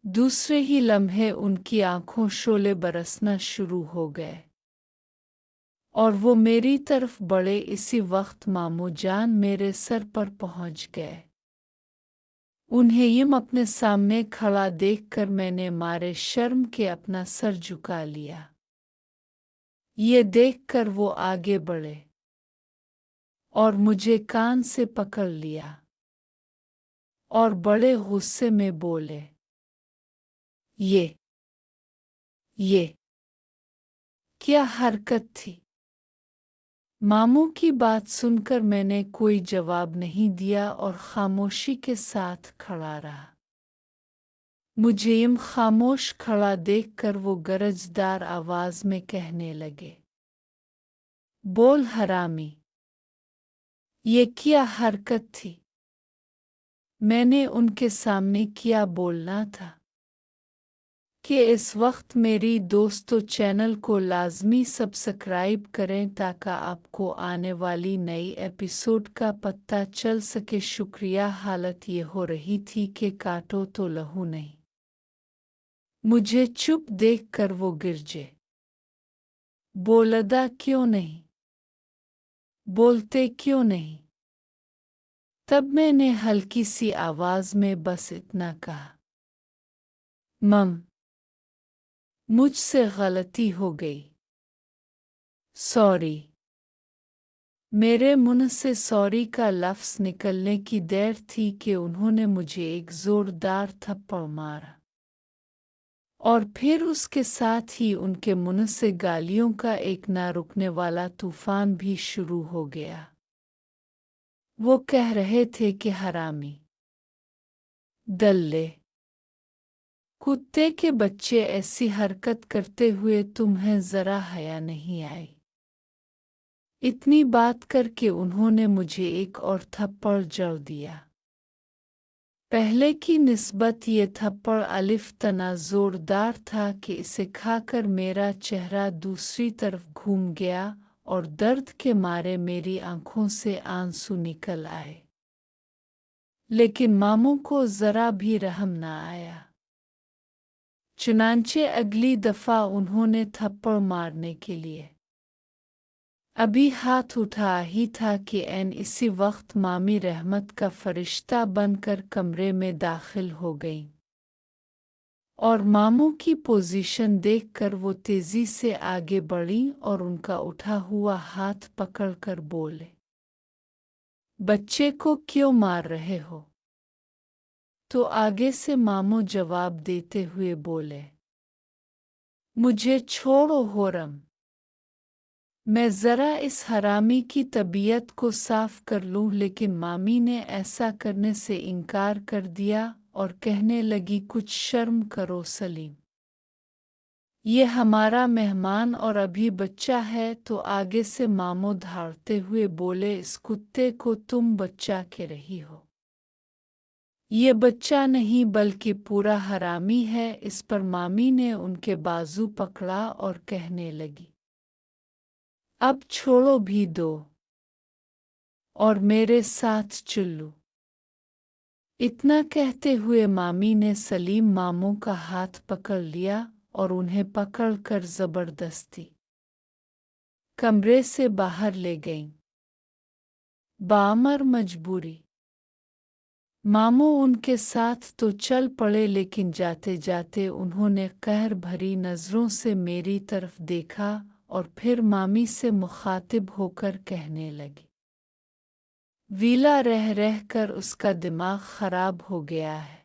दूसरे ही लम्हे उनकी आंखों शोले बरसना शुरू हो गए और वो मेरी तरफ बढ़े। इसी वक्त मामू जान मेरे सर पर पहुंच गए। उन्हें यम अपने सामने खड़ा देखकर मैंने मारे शर्म के अपना सर झुका लिया। ये देखकर वो आगे बढ़े और मुझे कान से पकड़ लिया और बड़े गुस्से में बोले, ये क्या हरकत थी? मामू की बात सुनकर मैंने कोई जवाब नहीं दिया और खामोशी के साथ खड़ा रहा। मुझे यूं खामोश खड़ा देखकर वो गरजदार आवाज में कहने लगे, बोल हरामी, ये क्या हरकत थी? मैंने उनके सामने क्या बोलना था? कि इस वक्त मेरी दोस्तों चैनल को लाजमी सब्सक्राइब करें ताकि आपको आने वाली नई एपिसोड का पता चल सके। शुक्रिया। हालत ये हो रही थी कि काटो तो लहू नहीं। मुझे चुप देखकर वो गिरजे। बोलदा क्यों नहीं? बोलते क्यों नहीं? तब मैंने हल्की सी आवाज में बस इतना कहा, मम, मुझसे गलती हो गई, सॉरी। मेरे मुंह से सॉरी का लफ्ज़ निकलने की देर थी कि उन्होंने मुझे एक जोरदार थप्पड़ मारा और फिर उसके साथ ही उनके मुंह से गालियों का एक ना रुकने वाला तूफान भी शुरू हो गया। वो कह रहे थे कि हरामी, दल्ले, कुत्ते के बच्चे, ऐसी हरकत करते हुए तुम्हें जरा हया नहीं आई। इतनी बात करके उन्होंने मुझे एक और थप्पड़ जड़ दिया। पहले की निस्बत ये थप्पड़ अलिफ तना जोरदार था कि इसे खाकर मेरा चेहरा दूसरी तरफ घूम गया और दर्द के मारे मेरी आंखों से आंसू निकल आए। लेकिन मामू को जरा भी रहम न आया। चुनांचे अगली दफा उन्होंने थप्पड़ मारने के लिए अभी हाथ उठा ही था कि इसी वक्त मामी रहमत का फरिश्ता बनकर कमरे में दाखिल हो गई और मामू की पोजीशन देखकर वो तेजी से आगे बढ़ी और उनका उठा हुआ हाथ पकड़कर बोले, बच्चे को क्यों मार रहे हो? तो आगे से मामू जवाब देते हुए बोले, मुझे छोड़ो होरम, मैं ज़रा इस हरामी की तबीयत को साफ कर लूं। लेकिन मामी ने ऐसा करने से इनकार कर दिया और कहने लगी, कुछ शर्म करो सलीम, ये हमारा मेहमान और अभी बच्चा है। तो आगे से मामू धाड़ते हुए बोले, इस कुत्ते को तुम बच्चा कह रही हो? ये बच्चा नहीं बल्कि पूरा हरामी है। इस पर मामी ने उनके बाजू पकड़ा और कहने लगी, अब छोड़ो भी दो और मेरे साथ चलो। इतना कहते हुए मामी ने सलीम मामू का हाथ पकड़ लिया और उन्हें पकड़कर जबरदस्ती कमरे से बाहर ले गईं। बामर मजबूरी। मामू उनके साथ तो चल पड़े, लेकिन जाते जाते उन्होंने कहर भरी नज़रों से मेरी तरफ देखा और फिर मामी से मुखातिब होकर कहने लगी, वीला रह रह कर उसका दिमाग खराब हो गया है।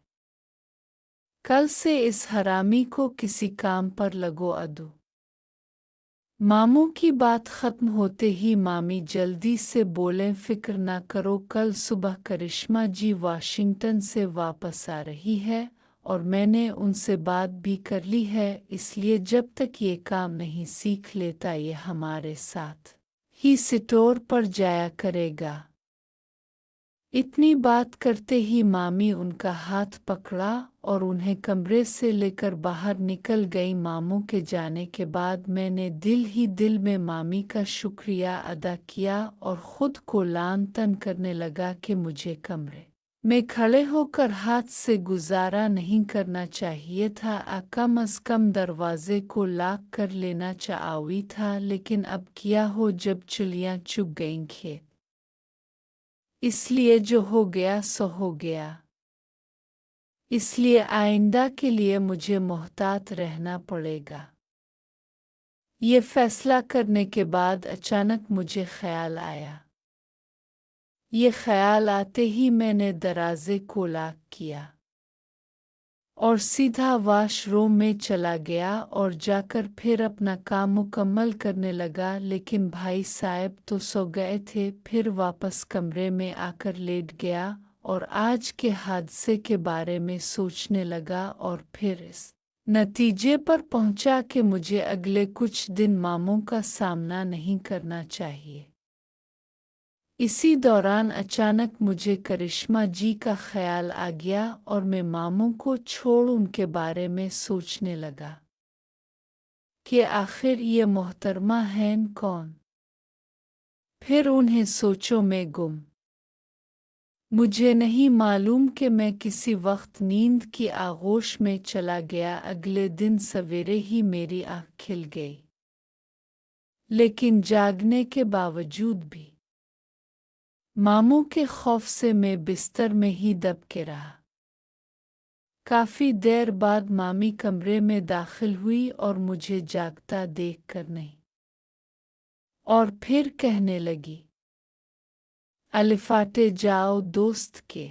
कल से इस हरामी को किसी काम पर लगो अदो। मामू की बात खत्म होते ही मामी जल्दी से बोलें, फिक्र ना करो, कल सुबह करिश्मा जी वाशिंगटन से वापस आ रही है और मैंने उनसे बात भी कर ली है, इसलिए जब तक ये काम नहीं सीख लेता ये हमारे साथ ही स्टोर पर जाया करेगा। इतनी बात करते ही मामी उनका हाथ पकड़ा और उन्हें कमरे से लेकर बाहर निकल गई। मामू के जाने के बाद मैंने दिल ही दिल में मामी का शुक्रिया अदा किया और ख़ुद को लान तन करने लगा कि मुझे कमरे मैं खड़े होकर हाथ से गुजारा नहीं करना चाहिए था, कम अज कम दरवाजे को लॉक कर लेना चाहिए था, लेकिन अब क्या हो जब चुलियां चुग गईं खेत। इसलिए जो हो गया सो हो गया। इसलिए आइंदा के लिए मुझे मोहतात रहना पड़ेगा। ये फैसला करने के बाद अचानक मुझे ख्याल आया। ये ख्याल आते ही मैंने दरवाजे को लॉक किया और सीधा वॉशरूम में चला गया और जाकर फिर अपना काम मुकम्मल करने लगा, लेकिन भाई साहब तो सो गए थे। फिर वापस कमरे में आकर लेट गया और आज के हादसे के बारे में सोचने लगा और फिर इस नतीजे पर पहुंचा कि मुझे अगले कुछ दिन मामूं का सामना नहीं करना चाहिए। इसी दौरान अचानक मुझे करिश्मा जी का ख्याल आ गया और मैं मामूं को छोड़ उनके बारे में सोचने लगा कि आखिर ये मोहतरमा हैं कौन। फिर उन्हें सोचों में गुम। मुझे नहीं मालूम कि मैं किसी वक्त नींद की आगोश में चला गया। अगले दिन सवेरे ही मेरी आँख खिल गई, लेकिन जागने के बावजूद भी मामूं के खौफ से मैं बिस्तर में ही दब के रहा। काफी देर बाद मामी कमरे में दाखिल हुई और मुझे जागता देखकर नहीं और फिर कहने लगी, अलिफाटे जाओ दोस्त के,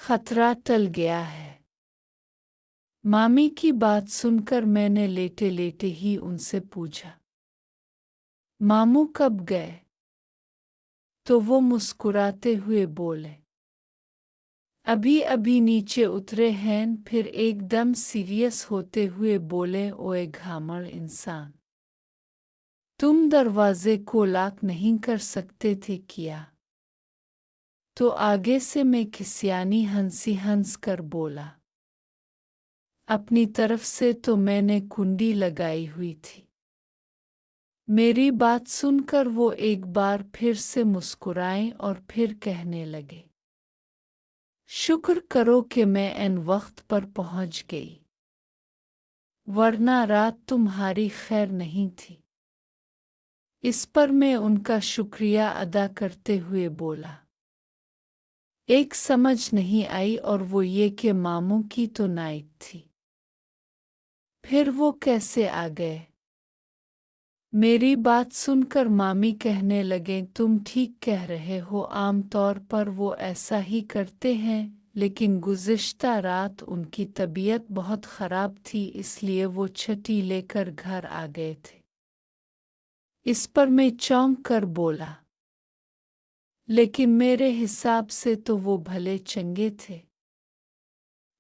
खतरा टल गया है। मामी की बात सुनकर मैंने लेटे लेटे ही उनसे पूछा, मामू कब गए? तो वो मुस्कुराते हुए बोले, अभी अभी नीचे उतरे हैं। फिर एकदम सीरियस होते हुए बोले, ओए घामड़ इंसान, तुम दरवाजे को लॉक नहीं कर सकते थे क्या? तो आगे से मैं खिसियानी हंसी हंस कर बोला, अपनी तरफ से तो मैंने कुंडी लगाई हुई थी। मेरी बात सुनकर वो एक बार फिर से मुस्कुराए और फिर कहने लगे, शुक्र करो कि मैं ऐन वक्त पर पहुंच गई, वरना रात तुम्हारी खैर नहीं थी। इस पर मैं उनका शुक्रिया अदा करते हुए बोला, एक समझ नहीं आई और वो ये कि मामू की तो नाइट थी, फिर वो कैसे आ गए? मेरी बात सुनकर मामी कहने लगे, तुम ठीक कह रहे हो, आमतौर पर वो ऐसा ही करते हैं, लेकिन गुज़िश्ता रात उनकी तबीयत बहुत ख़राब थी, इसलिए वो छुट्टी लेकर घर आ गए थे। इस पर मैं चौंक कर बोला, लेकिन मेरे हिसाब से तो वो भले चंगे थे।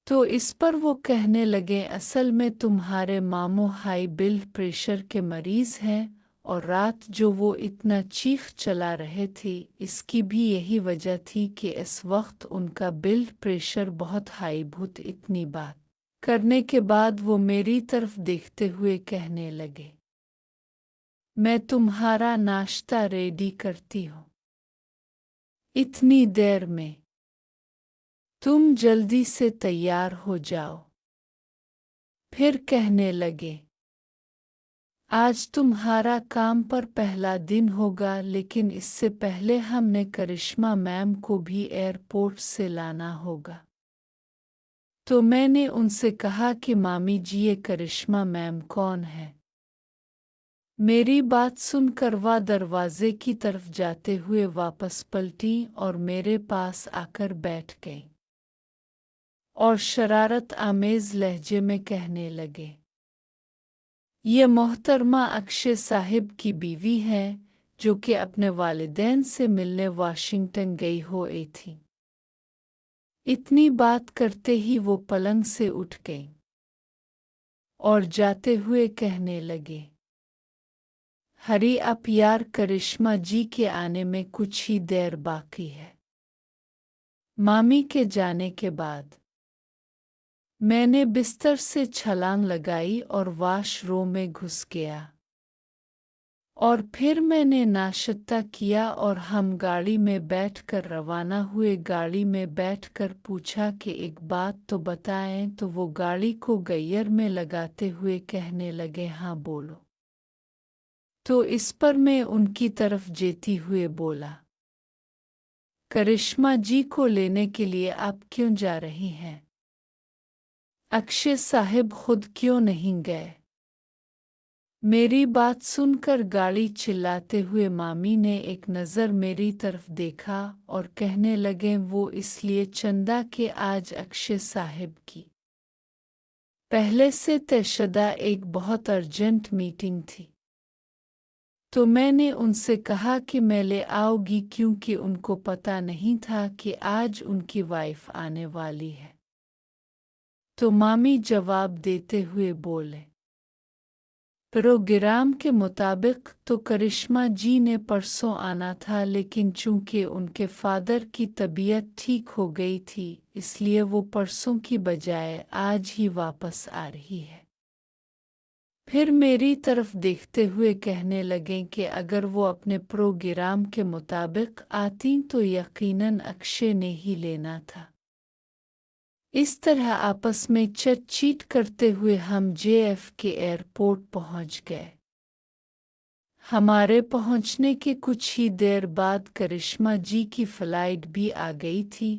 तो इस पर वो कहने लगे, असल में तुम्हारे मामू हाई ब्लड प्रेशर के मरीज़ हैं और रात जो वो इतना चीख चला रहे थे, इसकी भी यही वजह थी कि इस वक्त उनका ब्लड प्रेशर बहुत हाई भूत। इतनी बात करने के बाद वो मेरी तरफ देखते हुए कहने लगे, मैं तुम्हारा नाश्ता रेडी करती हूँ, इतनी देर में तुम जल्दी से तैयार हो जाओ। फिर कहने लगे, आज तुम्हारा काम पर पहला दिन होगा, लेकिन इससे पहले हमने करिश्मा मैम को भी एयरपोर्ट से लाना होगा। तो मैंने उनसे कहा कि मामी जी, ये करिश्मा मैम कौन है? मेरी बात सुनकर वह दरवाजे की तरफ जाते हुए वापस पलटी और मेरे पास आकर बैठ गई और शरारत आमेज लहजे में कहने लगे, ये मोहतरमा अक्षय साहिब की बीवी है, जो कि अपने वालिदैन से मिलने वाशिंगटन गई हुई थी। इतनी बात करते ही वो पलंग से उठ गई और जाते हुए कहने लगे, हरी अप यार, करिश्मा जी के आने में कुछ ही देर बाकी है। मामी के जाने के बाद मैंने बिस्तर से छलांग लगाई और वॉशरूम में घुस गया और फिर मैंने नाश्ता किया और हम गाड़ी में बैठकर रवाना हुए। गाड़ी में बैठकर पूछा कि एक बात तो बताएं, तो वो गाड़ी को गियर में लगाते हुए कहने लगे, हाँ बोलो। तो इस पर मैं उनकी तरफ जेती हुए बोला, करिश्मा जी को लेने के लिए आप क्यों जा रही हैं? अक्षय साहब खुद क्यों नहीं गए? मेरी बात सुनकर गाड़ी चिल्लाते हुए मामी ने एक नज़र मेरी तरफ देखा और कहने लगे, वो इसलिए चंदा कि आज अक्षय साहब की पहले से तयशुदा एक बहुत अर्जेंट मीटिंग थी। तो मैंने उनसे कहा कि मैं ले आऊँगी, क्योंकि उनको पता नहीं था कि आज उनकी वाइफ आने वाली है। तो मामी जवाब देते हुए बोले, प्रोग्राम के मुताबिक तो करिश्मा जी ने परसों आना था, लेकिन चूंकि उनके फादर की तबीयत ठीक हो गई थी, इसलिए वो परसों की बजाय आज ही वापस आ रही है। फिर मेरी तरफ देखते हुए कहने लगे कि अगर वो अपने प्रोग्राम के मुताबिक आती तो यकीनन अक्षय ने ही लेना था। इस तरह आपस में चट-चीट करते हुए हम JF के एयरपोर्ट पहुंच गए। हमारे पहुंचने के कुछ ही देर बाद करिश्मा जी की फ्लाइट भी आ गई थी,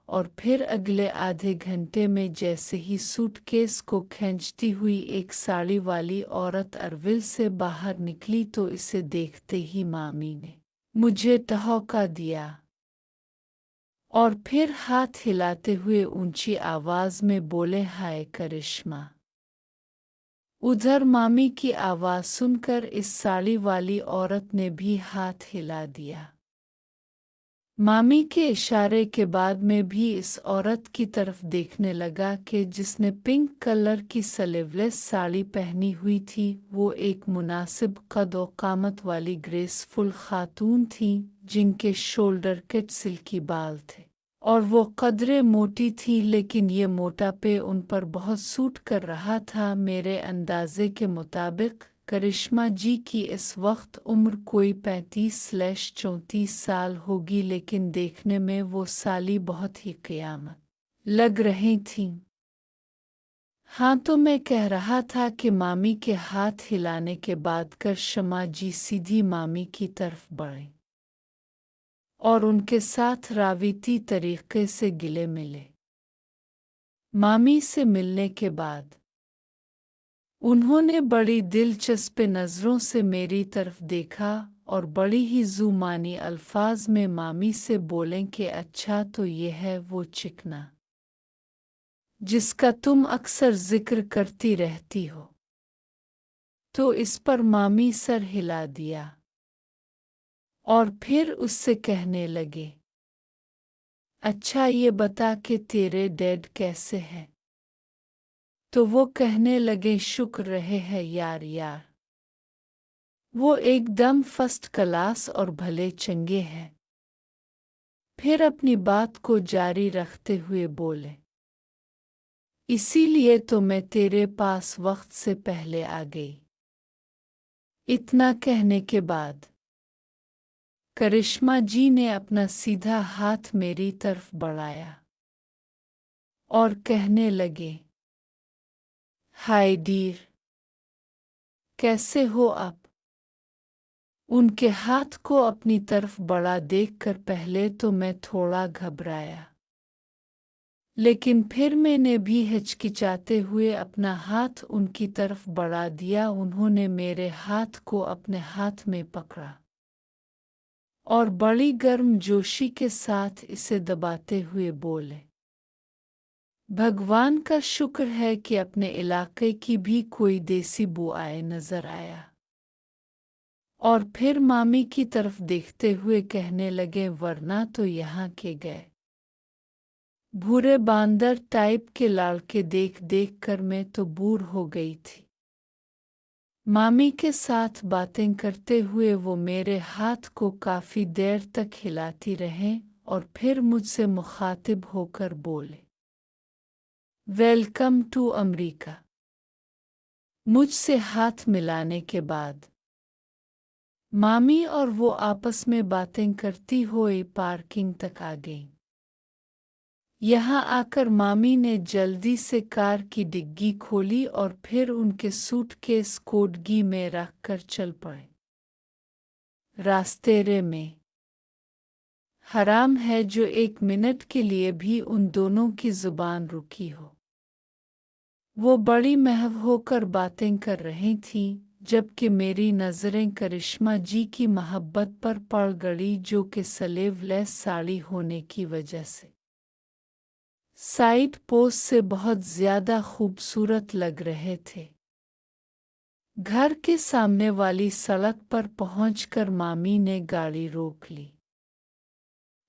और फिर अगले आधे घंटे में जैसे ही सूटकेस को खींचती हुई एक साड़ी वाली औरत अरविल से बाहर निकली, तो इसे देखते ही मामी ने मुझे ठहका दिया और फिर हाथ हिलाते हुए ऊंची आवाज में बोले, हाय करिश्मा। उधर मामी की आवाज सुनकर इस साड़ी वाली औरत ने भी हाथ हिला दिया। मामी के इशारे के बाद मैं भी इस औरत की तरफ देखने लगा कि जिसने पिंक कलर की स्लीवलेस साड़ी पहनी हुई थी। वो एक मुनासिब कद और कामत वाली ग्रेसफुल खातून थी, जिनके शोल्डर कट सिल्की बाल थे और वो कदरे मोटी थी, लेकिन ये मोटापे उन पर बहुत सूट कर रहा था। मेरे अंदाजे के मुताबिक करिश्मा जी की इस वक्त उम्र कोई 35-34 साल होगी, लेकिन देखने में वो साली बहुत ही क़यामत लग रही थीं। हाँ, तो मैं कह रहा था कि मामी के हाथ हिलाने के बाद करिश्मा जी सीधी मामी की तरफ बढ़ी और उनके साथ रावीती तरीके से गिले मिले। मामी से मिलने के बाद उन्होंने बड़ी दिलचस्प नज़रों से मेरी तरफ देखा और बड़ी ही जुमानी अल्फाज में मामी से बोलें कि अच्छा, तो ये है वो चिकना जिसका तुम अक्सर जिक्र करती रहती हो। तो इस पर मामी सर हिला दिया और फिर उससे कहने लगे, अच्छा ये बता कि तेरे डैड कैसे हैं? तो वो कहने लगे, शुक्र रहे है यार, वो एकदम फर्स्ट क्लास और भले चंगे हैं। फिर अपनी बात को जारी रखते हुए बोले, इसीलिए तो मैं तेरे पास वक्त से पहले आ गई। इतना कहने के बाद करिश्मा जी ने अपना सीधा हाथ मेरी तरफ बढ़ाया और कहने लगे, हाय डियर, कैसे हो आप? उनके हाथ को अपनी तरफ बढ़ा देखकर पहले तो मैं थोड़ा घबराया, लेकिन फिर मैंने भी हिचकिचाते हुए अपना हाथ उनकी तरफ बढ़ा दिया। उन्होंने मेरे हाथ को अपने हाथ में पकड़ा और बड़ी गर्मजोशी के साथ इसे दबाते हुए बोले, भगवान का शुक्र है कि अपने इलाके की भी कोई देसी बुआए नजर आया। और फिर मामी की तरफ देखते हुए कहने लगे, वरना तो यहाँ के गए भूरे बांदर टाइप के लड़के देख देख कर मैं तो बूढ़ हो गई थी। मामी के साथ बातें करते हुए वो मेरे हाथ को काफी देर तक हिलाती रहे और फिर मुझसे मुखातिब होकर बोले, वेलकम टू अमेरिका। मुझसे हाथ मिलाने के बाद मामी और वो आपस में बातें करती हुई पार्किंग तक आ गईं। यहाँ आकर मामी ने जल्दी से कार की डिग्गी खोली और फिर उनके सूटकेस कोडगी में रखकर चल पड़े। रास्ते में हराम है जो 1 मिनट के लिए भी उन दोनों की जुबान रुकी हो। वो बड़ी महव होकर बातें कर रही थीं, जबकि मेरी नज़रें करिश्मा जी की मोहब्बत पर पड़ गई, जो कि स्लीवलेस साड़ी होने की वजह से साइड पोस्ट से बहुत ज़्यादा खूबसूरत लग रहे थे। घर के सामने वाली सड़क पर पहुंचकर मामी ने गाड़ी रोक ली।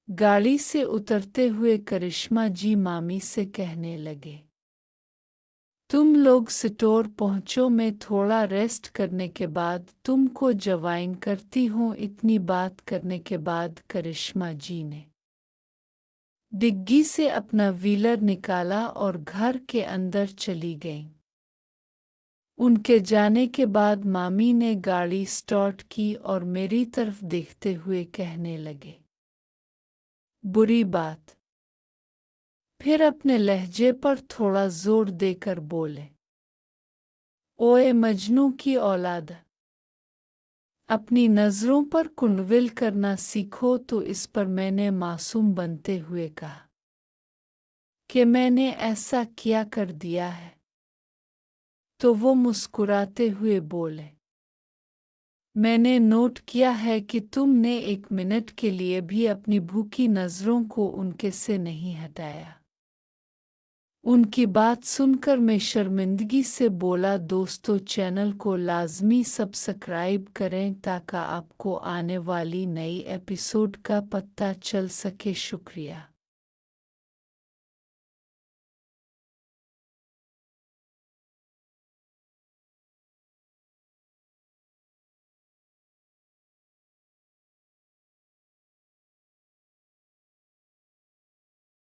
गाड़ी से उतरते हुए करिश्मा जी मामी से कहने लगे, तुम लोग स्टोर पहुंचो, मैं थोड़ा रेस्ट करने के बाद तुमको ज्वाइन करती हूँ। इतनी बात करने के बाद करिश्मा जी ने डिग्गी से अपना व्हीलर निकाला और घर के अंदर चली गईं। उनके जाने के बाद मामी ने गाड़ी स्टार्ट की और मेरी तरफ देखते हुए कहने लगे, बुरी बात। फिर अपने लहजे पर थोड़ा जोर देकर बोले, ओए मजनू की औलाद, अपनी नज़रों पर कुंडविल करना सीखो। तो इस पर मैंने मासूम बनते हुए कहा कि मैंने ऐसा क्या कर दिया है? तो वो मुस्कुराते हुए बोले, मैंने नोट किया है कि तुमने 1 मिनट के लिए भी अपनी भूखी नज़रों को उनके से नहीं हटाया। उनकी बात सुनकर मैं शर्मिंदगी से बोला, दोस्तों चैनल को लाजमी सब्सक्राइब करें ताकि आपको आने वाली नई एपिसोड का पता चल सके। शुक्रिया।